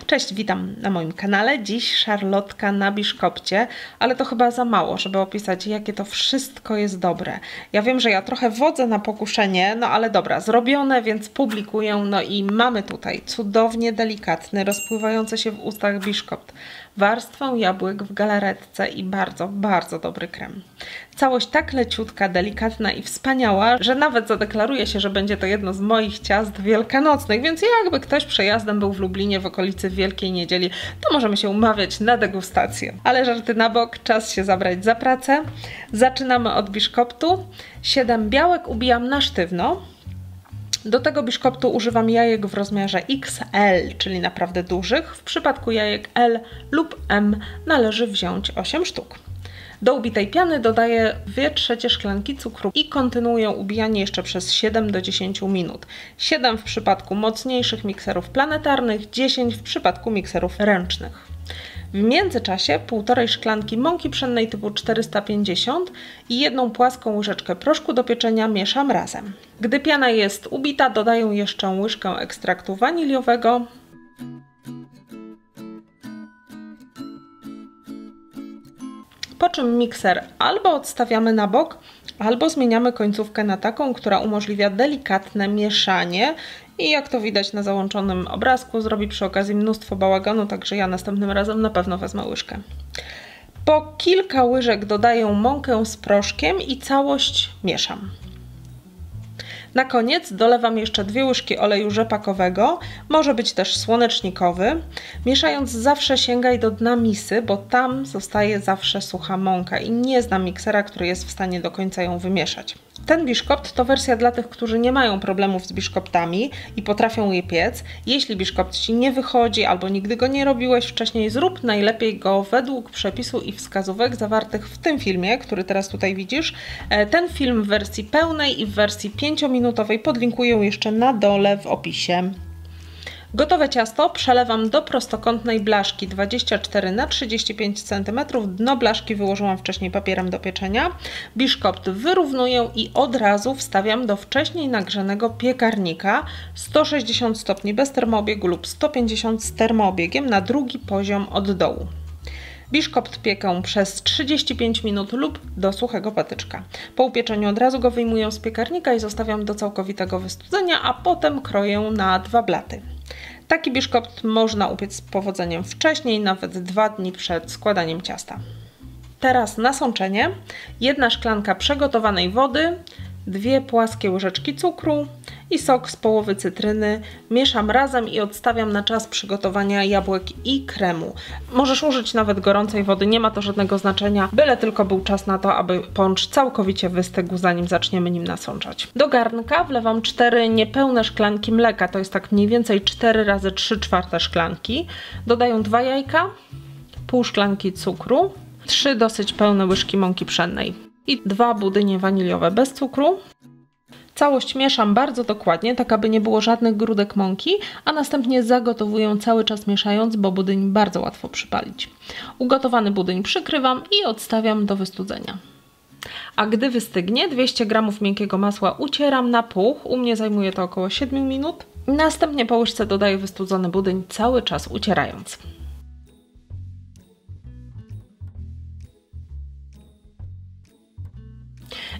Cześć, witam na moim kanale. Dziś szarlotka na biszkopcie, ale to chyba za mało, żeby opisać, jakie to wszystko jest dobre. Ja wiem, że ja trochę wodzę na pokuszenie, no ale dobra, zrobione, więc publikuję. No i mamy tutaj cudownie delikatny, rozpływający się w ustach biszkopt, warstwę jabłek w galaretce i bardzo, bardzo dobry krem. Całość tak leciutka, delikatna i wspaniała, że nawet zadeklaruje się, że będzie to jedno z moich ciast wielkanocnych, więc jakby ktoś przejazdem był w Lublinie w okolicy Wielkiej Niedzieli, to możemy się umawiać na degustację. Ale żarty na bok, czas się zabrać za pracę. Zaczynamy od biszkoptu. 7 białek ubijam na sztywno. Do tego biszkoptu używam jajek w rozmiarze XL, czyli naprawdę dużych. W przypadku jajek L lub M należy wziąć 8 sztuk. Do ubitej piany dodaję 2/3 szklanki cukru i kontynuuję ubijanie jeszcze przez 7 do 10 minut. 7 w przypadku mocniejszych mikserów planetarnych, 10 w przypadku mikserów ręcznych. W międzyczasie 1,5 szklanki mąki pszennej typu 450 i 1 płaską łyżeczkę proszku do pieczenia mieszam razem. Gdy piana jest ubita, dodaję jeszcze łyżkę ekstraktu waniliowego, po czym mikser albo odstawiamy na bok, albo zmieniamy końcówkę na taką, która umożliwia delikatne mieszanie i jak to widać na załączonym obrazku, zrobi przy okazji mnóstwo bałaganu, także ja następnym razem na pewno wezmę łyżkę. Po kilka łyżek dodaję mąkę z proszkiem i całość mieszam. Na koniec dolewam jeszcze 2 łyżki oleju rzepakowego, może być też słonecznikowy. Mieszając zawsze sięgaj do dna misy, bo tam zostaje zawsze sucha mąka i nie znam miksera, który jest w stanie do końca ją wymieszać. Ten biszkopt to wersja dla tych, którzy nie mają problemów z biszkoptami i potrafią je piec. Jeśli biszkopt Ci nie wychodzi albo nigdy go nie robiłeś wcześniej, zrób najlepiej go według przepisu i wskazówek zawartych w tym filmie, który teraz tutaj widzisz. Ten film w wersji pełnej i w wersji 5-minutowej podlinkuję jeszcze na dole w opisie. Gotowe ciasto przelewam do prostokątnej blaszki 24 na 35 cm. Dno blaszki wyłożyłam wcześniej papierem do pieczenia. Biszkopt wyrównuję i od razu wstawiam do wcześniej nagrzanego piekarnika 160 stopni bez termoobiegu lub 150 z termoobiegiem na drugi poziom od dołu. Biszkopt piekę przez 35 minut lub do suchego patyczka. Po upieczeniu od razu go wyjmuję z piekarnika i zostawiam do całkowitego wystudzenia, a potem kroję na 2 blaty. Taki biszkopt można upiec z powodzeniem wcześniej, nawet 2 dni przed składaniem ciasta. Teraz nasączenie. 1 szklanka przygotowanej wody, 2 płaskie łyżeczki cukru i sok z połowy cytryny. Mieszam razem i odstawiam na czas przygotowania jabłek i kremu. Możesz użyć nawet gorącej wody, nie ma to żadnego znaczenia, byle tylko był czas na to, aby poncz całkowicie wystygł, zanim zaczniemy nim nasączać. Do garnka wlewam 4 niepełne szklanki mleka, to jest tak mniej więcej 4 razy 3/4 szklanki. Dodaję 2 jajka, pół szklanki cukru, 3 dosyć pełne łyżki mąki pszennej i 2 budynie waniliowe bez cukru. Całość mieszam bardzo dokładnie, tak aby nie było żadnych grudek mąki, a następnie zagotowuję cały czas mieszając, bo budyń bardzo łatwo przypalić. Ugotowany budyń przykrywam i odstawiam do wystudzenia. A gdy wystygnie, 200 g miękkiego masła ucieram na puch, u mnie zajmuje to około 7 minut. Następnie po łyżce dodaję wystudzony budyń, cały czas ucierając.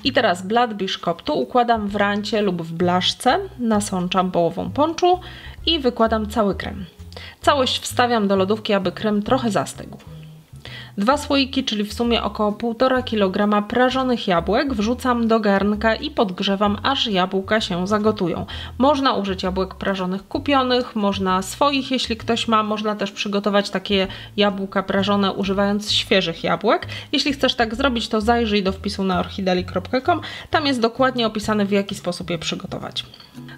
I teraz blat biszkoptu układam w rancie lub w blaszce, nasączam połową ponczu i wykładam cały krem. Całość wstawiam do lodówki, aby krem trochę zastygł. 2 słoiki, czyli w sumie około 1,5 kg prażonych jabłek wrzucam do garnka i podgrzewam, aż jabłka się zagotują. Można użyć jabłek prażonych kupionych, można swoich, jeśli ktoś ma. Można też przygotować takie jabłka prażone używając świeżych jabłek. Jeśli chcesz tak zrobić, to zajrzyj do wpisu na orchideli.com. Tam jest dokładnie opisane, w jaki sposób je przygotować.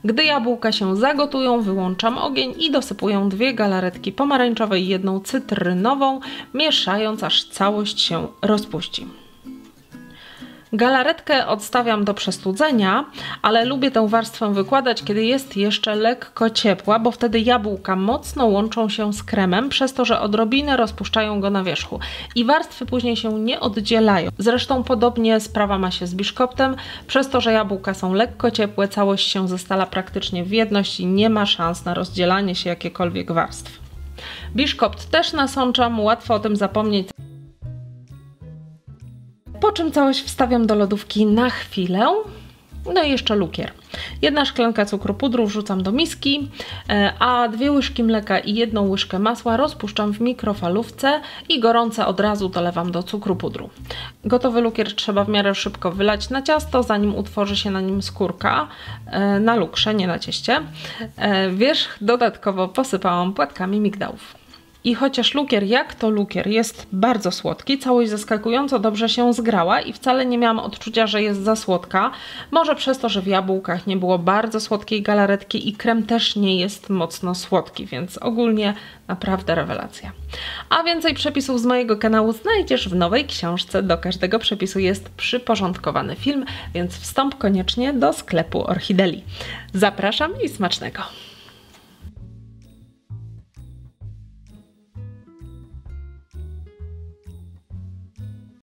Gdy jabłka się zagotują, wyłączam ogień i dosypuję 2 galaretki pomarańczowe i 1 cytrynową, mieszając, aż całość się rozpuści. Galaretkę odstawiam do przestudzenia, ale lubię tę warstwę wykładać, kiedy jest jeszcze lekko ciepła, bo wtedy jabłka mocno łączą się z kremem, przez to, że odrobinę rozpuszczają go na wierzchu i warstwy później się nie oddzielają. Zresztą podobnie sprawa ma się z biszkoptem, przez to, że jabłka są lekko ciepłe, całość się zestala praktycznie w jedność i nie ma szans na rozdzielanie się jakichkolwiek warstw. Biszkopt też nasączam, łatwo o tym zapomnieć. Po czym całość wstawiam do lodówki na chwilę. No i jeszcze lukier. 1 szklanka cukru pudru wrzucam do miski, a 2 łyżki mleka i 1 łyżkę masła rozpuszczam w mikrofalówce i gorące od razu dolewam do cukru pudru. Gotowy lukier trzeba w miarę szybko wylać na ciasto, zanim utworzy się na nim skórka, na lukrze, nie na cieście. Wierzch dodatkowo posypałam płatkami migdałów. I chociaż lukier, jak to lukier, jest bardzo słodki, całość zaskakująco dobrze się zgrała i wcale nie miałam odczucia, że jest za słodka. Może przez to, że w jabłkach nie było bardzo słodkiej galaretki i krem też nie jest mocno słodki, więc ogólnie naprawdę rewelacja. A więcej przepisów z mojego kanału znajdziesz w nowej książce. Do każdego przepisu jest przyporządkowany film, więc wstąp koniecznie do sklepu Orchideli. Zapraszam i smacznego!